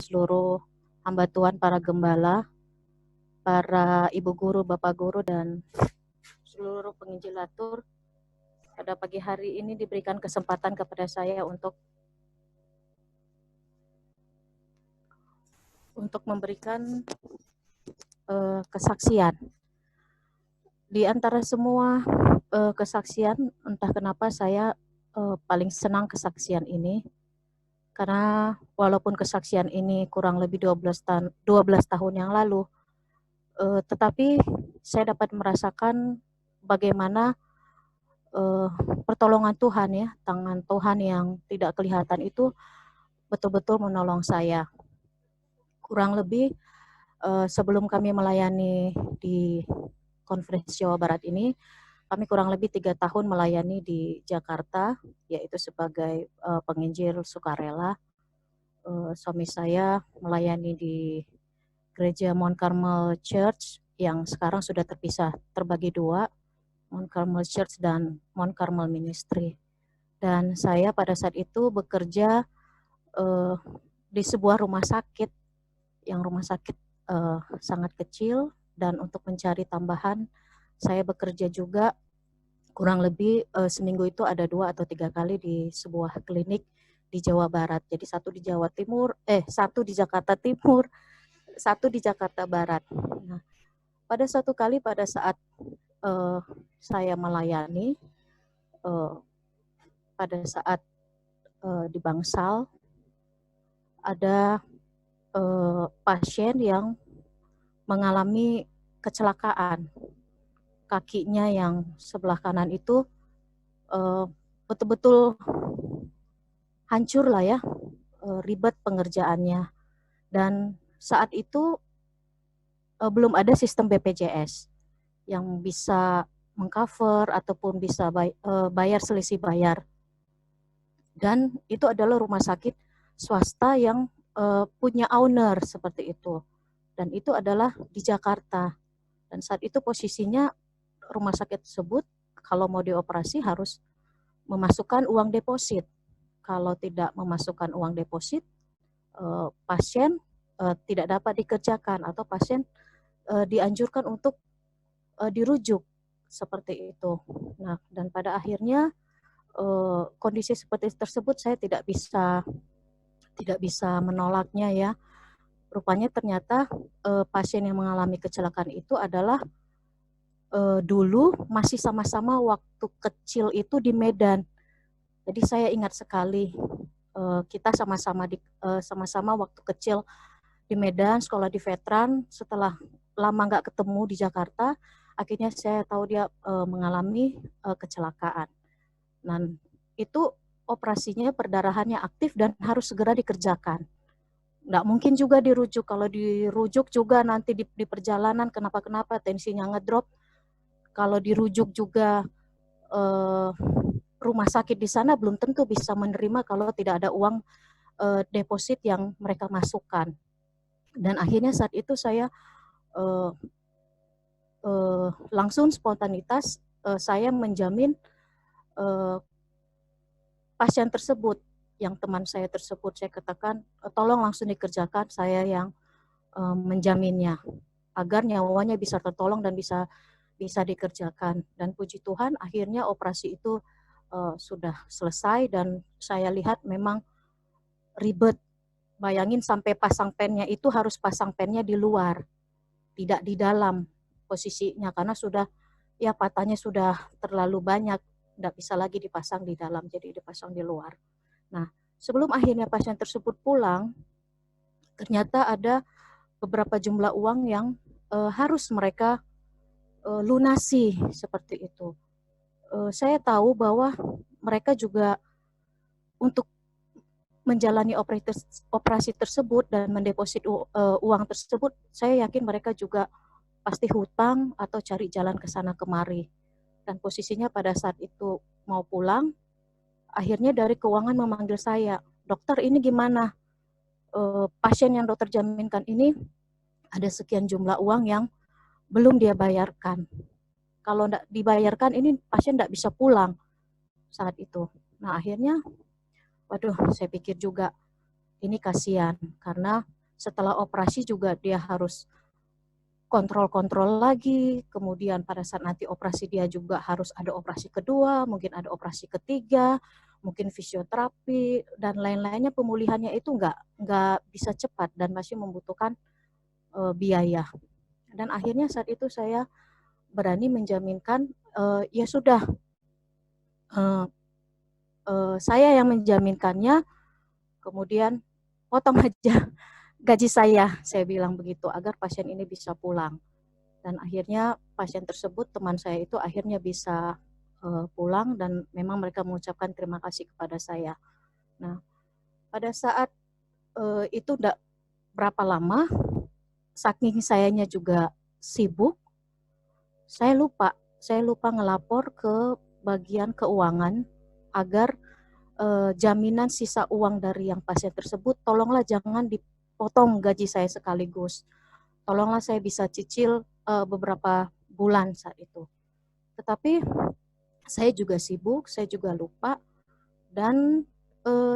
seluruh hamba Tuhan, para gembala, para ibu guru, bapak guru, dan seluruh penginjilatur. Pada pagi hari ini diberikan kesempatan kepada saya untuk memberikan kesaksian. Di antara semua kesaksian, entah kenapa saya paling senang kesaksian ini, karena walaupun kesaksian ini kurang lebih 12 tahun yang lalu, tetapi saya dapat merasakan bagaimana pertolongan Tuhan, ya, tangan Tuhan yang tidak kelihatan itu betul-betul menolong saya. Kurang lebih sebelum kami melayani di Konferensi Jawa Barat ini, kami kurang lebih 3 tahun melayani di Jakarta, yaitu sebagai penginjil sukarela. Suami saya melayani di Gereja Mount Carmel Church yang sekarang sudah terpisah, terbagi dua, Mount Carmel Church dan Mount Carmel Ministry. Dan saya pada saat itu bekerja di sebuah rumah sakit, yang rumah sakit sangat kecil, dan untuk mencari tambahan, saya bekerja juga kurang lebih seminggu itu ada 2 atau 3 kali di sebuah klinik di Jawa Barat. Jadi satu di Jawa Timur, satu di Jakarta Timur, satu di Jakarta Barat. Nah, pada satu kali pada saat saya melayani, pada saat di Bangsal, ada pasien yang mengalami kecelakaan. Kakinya yang sebelah kanan itu betul-betul hancur lah ya, ribet pengerjaannya. Dan saat itu belum ada sistem BPJS yang bisa mengcover ataupun bisa bayar selisih bayar. Dan itu adalah rumah sakit swasta yang punya owner seperti itu. Dan itu adalah di Jakarta. Dan saat itu posisinya rumah sakit tersebut kalau mau dioperasi harus memasukkan uang deposit. Kalau tidak memasukkan uang deposit, pasien tidak dapat dikerjakan atau pasien dianjurkan untuk dirujuk seperti itu. Nah, dan pada akhirnya kondisi seperti tersebut saya tidak bisa menolaknya, ya. Rupanya ternyata pasien yang mengalami kecelakaan itu adalah dulu masih sama-sama waktu kecil itu di Medan. Jadi saya ingat sekali kita sama-sama waktu kecil di Medan, sekolah di Veteran. Setelah lama nggak ketemu di Jakarta, akhirnya saya tahu dia mengalami kecelakaan. Dan itu operasinya perdarahannya aktif dan harus segera dikerjakan. Nggak mungkin juga dirujuk. Kalau dirujuk juga nanti di perjalanan kenapa-kenapa, tensinya ngedrop. Kalau dirujuk juga rumah sakit di sana belum tentu bisa menerima kalau tidak ada uang deposit yang mereka masukkan. Dan akhirnya saat itu saya langsung spontanitas saya menjamin pasien tersebut, yang teman saya tersebut, saya katakan tolong langsung dikerjakan, saya yang menjaminnya agar nyawanya bisa tertolong dan bisa dikerjakan. Dan puji Tuhan akhirnya operasi itu sudah selesai dan saya lihat memang ribet. Bayangin sampai pasang pennya itu harus pasang pennya di luar, tidak di dalam posisinya karena sudah ya patahnya sudah terlalu banyak, tidak bisa lagi dipasang di dalam, jadi dipasang di luar. Nah, sebelum akhirnya pasien tersebut pulang, ternyata ada beberapa jumlah uang yang harus mereka lunasi seperti itu. Saya tahu bahwa mereka juga untuk menjalani operasi tersebut dan mendeposit uang tersebut, saya yakin mereka juga pasti hutang atau cari jalan ke sana kemari. Dan posisinya pada saat itu mau pulang, akhirnya dari keuangan memanggil saya, dokter ini gimana? Pasien yang dokter jaminkan ini ada sekian jumlah uang yang belum dia bayarkan. Kalau tidak dibayarkan ini pasien tidak bisa pulang saat itu. Nah akhirnya, waduh, saya pikir juga ini kasihan karena setelah operasi juga dia harus kontrol-kontrol lagi, kemudian pada saat nanti operasi dia juga harus ada operasi kedua, mungkin ada operasi ketiga, mungkin fisioterapi dan lain-lainnya, pemulihannya itu nggak bisa cepat dan masih membutuhkan biaya. Dan akhirnya saat itu saya berani menjaminkan ya sudah, saya yang menjaminkannya, kemudian potong aja gaji saya bilang begitu, agar pasien ini bisa pulang. Dan akhirnya pasien tersebut, teman saya itu akhirnya bisa pulang dan memang mereka mengucapkan terima kasih kepada saya. Nah, pada saat itu tidak berapa lama, saking sayanya juga sibuk, saya lupa ngelapor ke bagian keuangan agar jaminan sisa uang dari yang pasien tersebut, tolonglah jangan dipotong gaji saya sekaligus. Tolonglah saya bisa cicil beberapa bulan saat itu. Tetapi saya juga sibuk, saya juga lupa, dan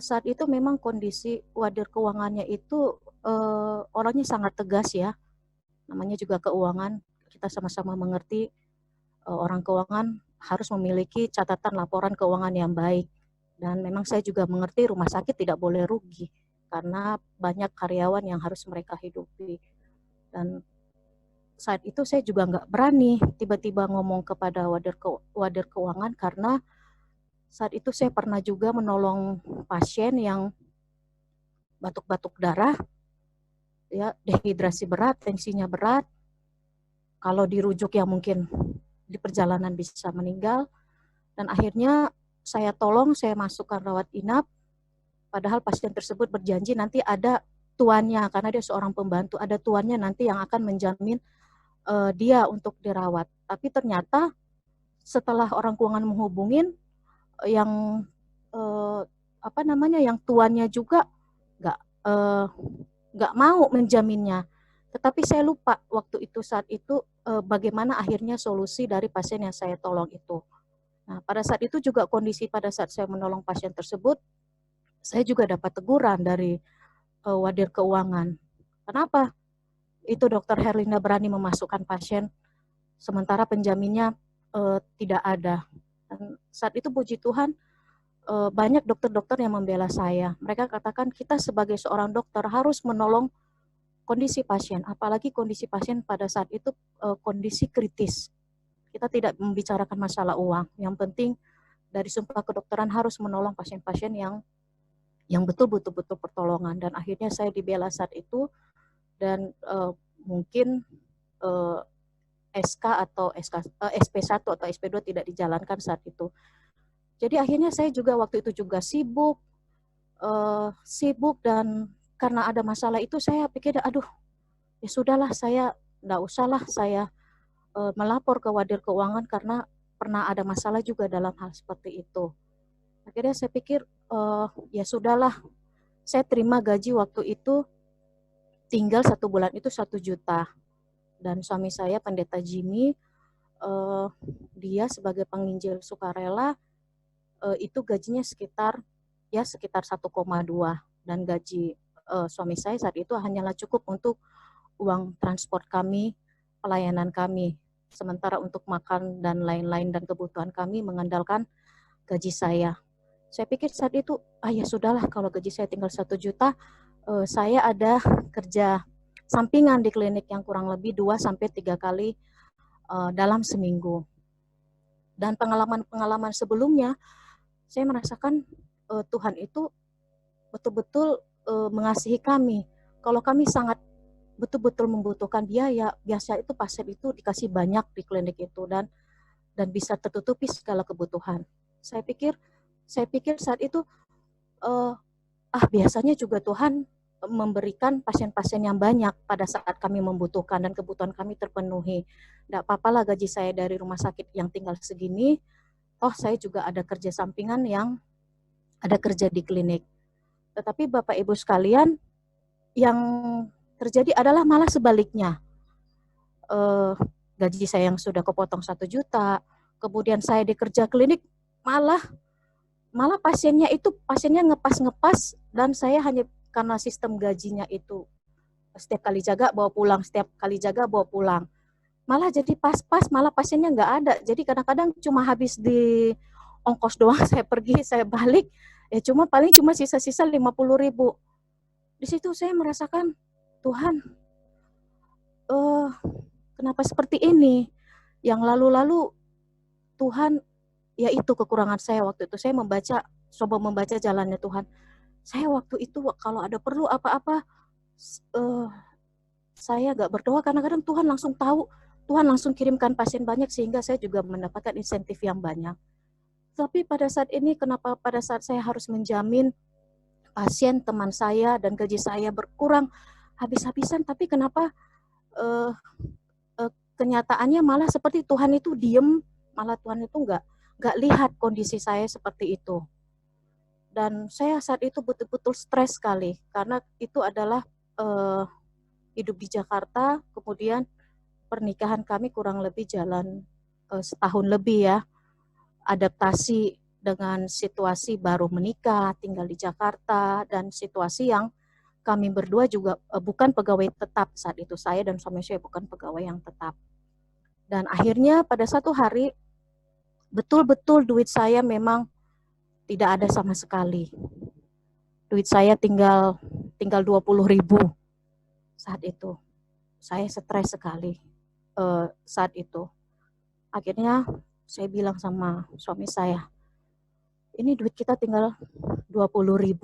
saat itu memang kondisi wadir keuangannya itu orangnya sangat tegas ya. Namanya juga keuangan, kita sama-sama mengerti orang keuangan harus memiliki catatan laporan keuangan yang baik. Dan memang saya juga mengerti rumah sakit tidak boleh rugi karena banyak karyawan yang harus mereka hidupi. Dan saat itu saya juga nggak berani tiba-tiba ngomong kepada wadir keuangan karena saat itu saya pernah juga menolong pasien yang batuk-batuk darah, ya dehidrasi berat, tensinya berat. Kalau dirujuk ya mungkin di perjalanan bisa meninggal. Dan akhirnya saya tolong, saya masukkan rawat inap, padahal pasien tersebut berjanji nanti ada tuannya, karena dia seorang pembantu, ada tuannya nanti yang akan menjamin dia untuk dirawat. Tapi ternyata setelah orang keuangan menghubungin, yang yang tuannya juga nggak mau menjaminnya. Tetapi saya lupa waktu itu, saat itu bagaimana akhirnya solusi dari pasien yang saya tolong itu. Nah, pada saat itu juga kondisi pada saat saya menolong pasien tersebut, saya juga dapat teguran dari wadir keuangan. Kenapa itu Dr. Herlinda berani memasukkan pasien sementara penjaminnya tidak ada? Dan saat itu puji Tuhan banyak dokter-dokter yang membela saya. Mereka katakan kita sebagai seorang dokter harus menolong kondisi pasien, apalagi kondisi pasien pada saat itu kondisi kritis. Kita tidak membicarakan masalah uang. Yang penting dari sumpah kedokteran harus menolong pasien-pasien yang betul-betul pertolongan. Dan akhirnya saya dibela saat itu, dan mungkin SK atau SP1 atau SP2 tidak dijalankan saat itu. Jadi akhirnya saya juga waktu itu juga sibuk dan karena ada masalah itu saya pikir, aduh ya sudahlah, saya enggak usahlah saya melapor ke wadir keuangan karena pernah ada masalah juga dalam hal seperti itu. Akhirnya saya pikir ya sudahlah, saya terima gaji waktu itu tinggal 1 bulan itu 1 juta. Dan suami saya Pendeta Jimmy, dia sebagai penginjil sukarela itu gajinya sekitar 1,2, dan gaji suami saya saat itu hanyalah cukup untuk uang transport kami, pelayanan kami. Sementara untuk makan dan lain-lain dan kebutuhan kami mengandalkan gaji saya. Saya pikir saat itu, ya sudahlah, kalau gaji saya tinggal 1 juta, saya ada kerja sampingan di klinik yang kurang lebih 2-3 kali dalam seminggu. Dan pengalaman-pengalaman sebelumnya, saya merasakan Tuhan itu betul-betul mengasihi kami. Kalau kami sangat betul-betul membutuhkan biaya, biasa itu pasien itu dikasih banyak di klinik itu dan bisa tertutupi segala kebutuhan. Saya pikir saat itu biasanya juga Tuhan memberikan pasien-pasien yang banyak pada saat kami membutuhkan dan kebutuhan kami terpenuhi. Tidak apa-apalah gaji saya dari rumah sakit yang tinggal segini, toh saya juga ada kerja sampingan yang ada kerja di klinik. Tetapi Bapak Ibu sekalian, yang terjadi adalah malah sebaliknya. Gaji saya yang sudah kepotong 1 juta, kemudian saya di kerja klinik, malah pasiennya ngepas-ngepas, dan saya hanya karena sistem gajinya itu setiap kali jaga bawa pulang, setiap kali jaga bawa pulang. Malah jadi pas-pas, malah pasiennya nggak ada. Jadi kadang-kadang cuma habis di ongkos doang, saya pergi, saya balik, ya paling cuma sisa-sisa 50.000. Di situ saya merasakan, Tuhan, kenapa seperti ini? Yang lalu-lalu Tuhan, ya itu kekurangan saya waktu itu. Saya coba membaca jalannya Tuhan. Saya waktu itu kalau ada perlu apa-apa, saya gak berdoa, kadang-kadang Tuhan langsung tahu, Tuhan langsung kirimkan pasien banyak sehingga saya juga mendapatkan insentif yang banyak. Tapi pada saat ini, kenapa pada saat saya harus menjamin pasien teman saya dan gaji saya berkurang habis-habisan, tapi kenapa kenyataannya malah seperti Tuhan itu diem, malah Tuhan itu nggak lihat kondisi saya seperti itu. Dan saya saat itu betul-betul stres sekali, karena itu adalah hidup di Jakarta, kemudian pernikahan kami kurang lebih jalan setahun lebih ya, adaptasi dengan situasi baru menikah, tinggal di Jakarta, dan situasi yang kami berdua juga bukan pegawai tetap saat itu, saya dan suami saya bukan pegawai yang tetap. Dan akhirnya pada satu hari, betul-betul duit saya memang tidak ada sama sekali. Duit saya tinggal 20.000 saat itu. Saya stres sekali saat itu. Akhirnya saya bilang sama suami saya, ini duit kita tinggal 20.000.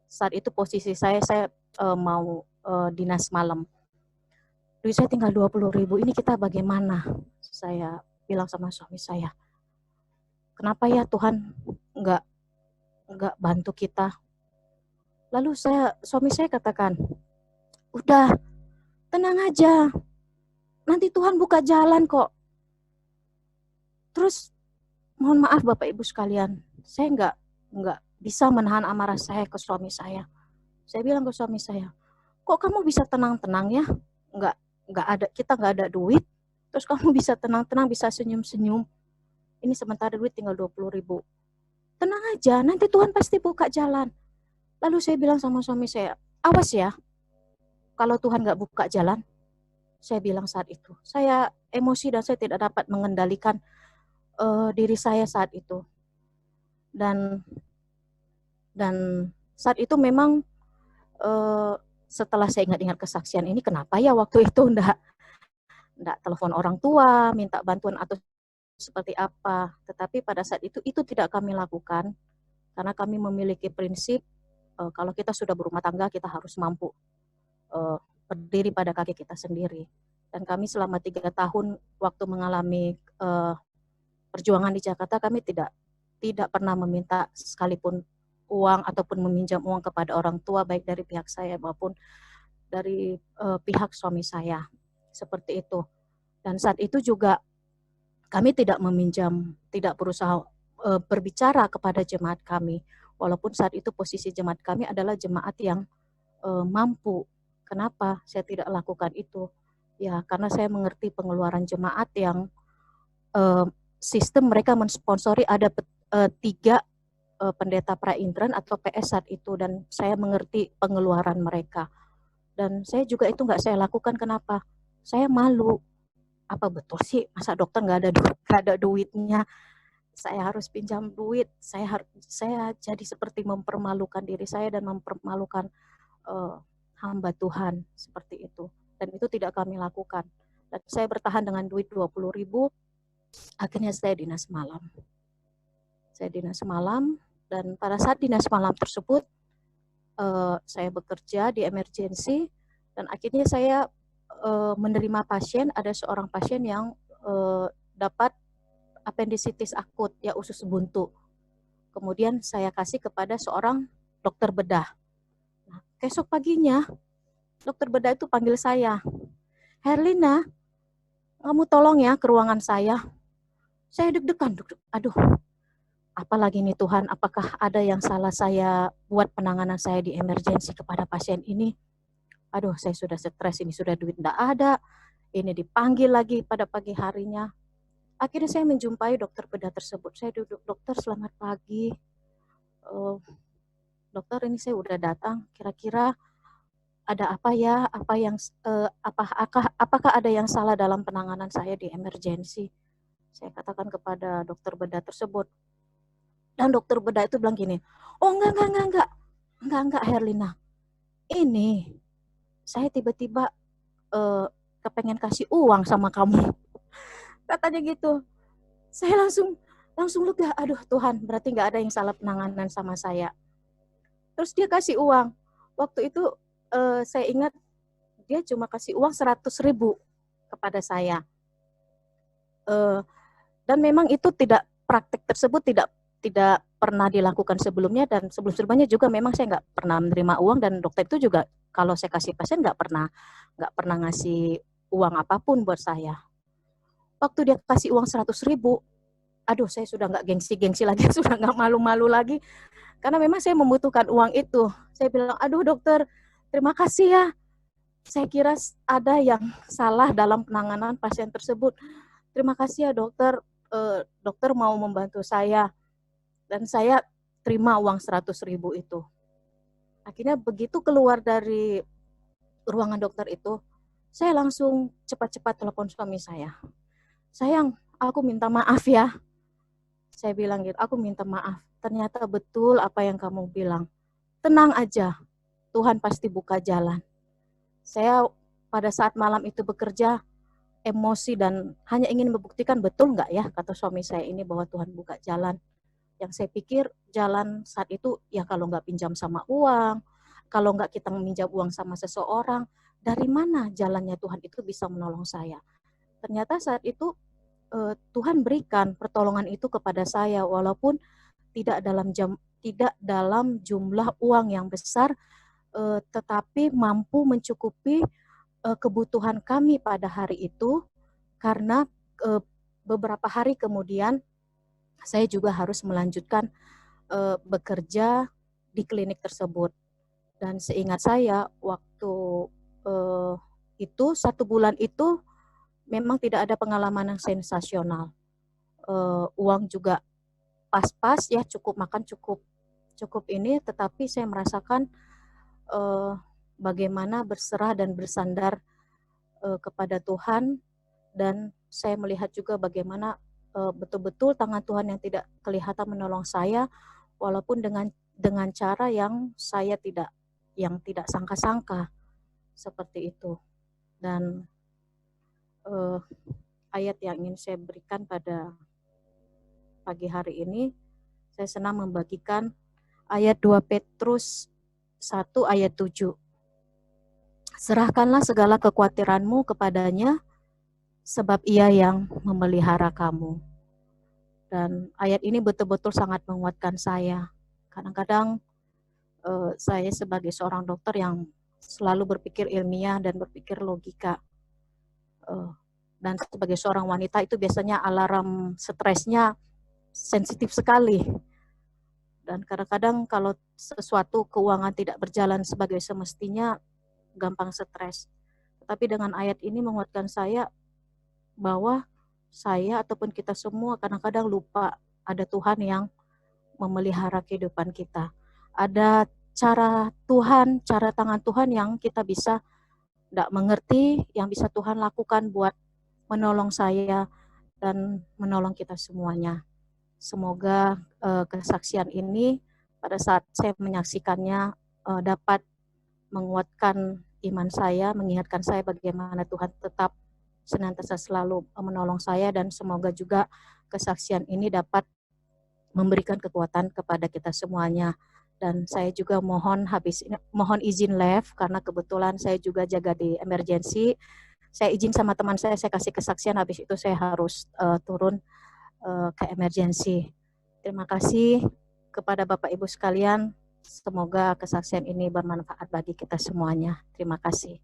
Saat itu posisi saya mau dinas malam. Duit saya tinggal 20.000, ini kita bagaimana? Saya bilang sama suami saya, kenapa ya Tuhan nggak bantu kita? Lalu suami saya katakan, udah tenang aja, nanti Tuhan buka jalan kok. Terus mohon maaf Bapak Ibu sekalian, saya nggak bisa menahan amarah saya ke suami saya. Saya bilang ke suami saya, kok kamu bisa tenang-tenang ya? Kita nggak ada duit, terus kamu bisa tenang-tenang, bisa senyum-senyum. Ini sementara duit tinggal 20.000. Tenang aja, nanti Tuhan pasti buka jalan. Lalu saya bilang sama suami saya, awas ya, kalau Tuhan nggak buka jalan. Saya bilang saat itu, saya emosi dan saya tidak dapat mengendalikan diri saya saat itu. Dan saat itu memang setelah saya ingat-ingat kesaksian ini, kenapa ya waktu itu enggak telepon orang tua, minta bantuan atau seperti apa. Tetapi pada saat itu tidak kami lakukan, karena kami memiliki prinsip, kalau kita sudah berumah tangga, kita harus mampu berdiri pada kaki kita sendiri. Dan kami selama 3 tahun waktu mengalami perjuangan di Jakarta, kami tidak pernah meminta sekalipun uang ataupun meminjam uang kepada orang tua, baik dari pihak saya maupun dari pihak suami saya, seperti itu. Dan saat itu juga kami tidak meminjam, tidak berusaha berbicara kepada jemaat kami, walaupun saat itu posisi jemaat kami adalah jemaat yang mampu. Kenapa saya tidak lakukan itu? Ya, karena saya mengerti pengeluaran jemaat yang sistem mereka mensponsori ada 3 pendeta praintran atau PS saat itu, dan saya mengerti pengeluaran mereka. Dan saya juga itu nggak saya lakukan, kenapa? Saya malu. Apa betul sih, masa dokter nggak ada duitnya? Saya harus pinjam duit, saya jadi seperti mempermalukan diri saya dan mempermalukan hamba Tuhan, seperti itu. Dan itu tidak kami lakukan. Dan saya bertahan dengan duit 20.000, akhirnya saya dinas malam. Dan pada saat dinas malam tersebut, saya bekerja di emergency, dan akhirnya saya menerima pasien, ada seorang pasien yang dapat appendicitis akut, ya usus buntu. Kemudian saya kasih kepada seorang dokter bedah. Nah, besok paginya, dokter bedah itu panggil saya, Herlina, kamu tolong ya ke ruangan saya. Saya deg-degan, aduh, apalagi nih Tuhan, apakah ada yang salah saya buat penanganan saya di emergensi kepada pasien ini? Aduh, saya sudah stres, ini sudah duit enggak ada, ini dipanggil lagi pada pagi harinya. Akhirnya saya menjumpai dokter bedah tersebut. Saya duduk, dokter selamat pagi. dokter ini saya udah datang, kira-kira ada apa ya, apakah ada yang salah dalam penanganan saya di emergensi? Saya katakan kepada dokter bedah tersebut. Dan dokter bedah itu bilang gini, oh enggak Herlina. Ini saya tiba-tiba kepengen kasih uang sama kamu. Katanya gitu. Saya langsung lega, aduh Tuhan, berarti nggak ada yang salah penanganan sama saya. Terus dia kasih uang. Waktu itu saya ingat dia cuma kasih uang 100.000 kepada saya. Dan memang itu praktek tersebut tidak pernah dilakukan sebelumnya, dan sebelumnya juga memang saya nggak pernah menerima uang, dan dokter itu juga kalau saya kasih pasien nggak pernah ngasih uang apapun buat saya. Waktu dia kasih uang 100.000, aduh saya sudah nggak gengsi lagi, sudah nggak malu-malu lagi, karena memang saya membutuhkan uang itu. Saya bilang, aduh dokter, terima kasih ya. Saya kira ada yang salah dalam penanganan pasien tersebut. Terima kasih ya dokter, dokter mau membantu saya. Dan saya terima uang 100.000 itu. Akhirnya begitu keluar dari ruangan dokter itu, saya langsung cepat-cepat telepon suami saya. Sayang, aku minta maaf ya. Saya bilang gitu, aku minta maaf. Ternyata betul apa yang kamu bilang. Tenang aja, Tuhan pasti buka jalan. Saya pada saat malam itu bekerja, emosi dan hanya ingin membuktikan betul nggak ya kata suami saya ini bahwa Tuhan buka jalan. Yang saya pikir jalan saat itu ya kalau nggak pinjam sama uang, kalau nggak kita meminjam uang sama seseorang, dari mana jalannya Tuhan itu bisa menolong saya. Ternyata saat itu Tuhan berikan pertolongan itu kepada saya walaupun tidak dalam jumlah uang yang besar, tetapi mampu mencukupi kebutuhan kami pada hari itu, karena beberapa hari kemudian saya juga harus melanjutkan bekerja di klinik tersebut. Dan seingat saya waktu itu 1 bulan itu memang tidak ada pengalaman yang sensasional. Uang juga pas-pas ya, cukup makan, cukup ini, tetapi saya merasakan bagaimana berserah dan bersandar kepada Tuhan, dan saya melihat juga bagaimana betul-betul tangan Tuhan yang tidak kelihatan menolong saya, walaupun dengan cara yang saya tidak sangka-sangka seperti itu. Dan ayat yang ingin saya berikan pada pagi hari ini, saya senang membagikan ayat 2 Petrus 1 ayat 7. Serahkanlah segala kekhawatiranmu kepadanya, sebab ia yang memelihara kamu. Dan ayat ini betul-betul sangat menguatkan saya. Kadang-kadang saya sebagai seorang dokter yang selalu berpikir ilmiah dan berpikir logika. Dan sebagai seorang wanita itu biasanya alarm stresnya sensitif sekali. Dan kadang-kadang kalau sesuatu keuangan tidak berjalan sebagai semestinya, gampang stres. Tapi dengan ayat ini menguatkan saya bahwa saya ataupun kita semua kadang-kadang lupa ada Tuhan yang memelihara kehidupan kita. Ada cara Tuhan, cara tangan Tuhan yang kita bisa tidak mengerti, yang bisa Tuhan lakukan buat menolong saya dan menolong kita semuanya. Semoga kesaksian ini pada saat saya menyaksikannya dapat menguatkan iman saya, mengingatkan saya bagaimana Tuhan tetap senantiasa selalu menolong saya, dan semoga juga kesaksian ini dapat memberikan kekuatan kepada kita semuanya. Dan saya juga mohon izin live karena kebetulan saya juga jaga di emergensi. Saya izin sama teman saya kasih kesaksian, habis itu saya harus turun ke emergensi. Terima kasih kepada Bapak Ibu sekalian. Semoga kesaksian ini bermanfaat bagi kita semuanya. Terima kasih.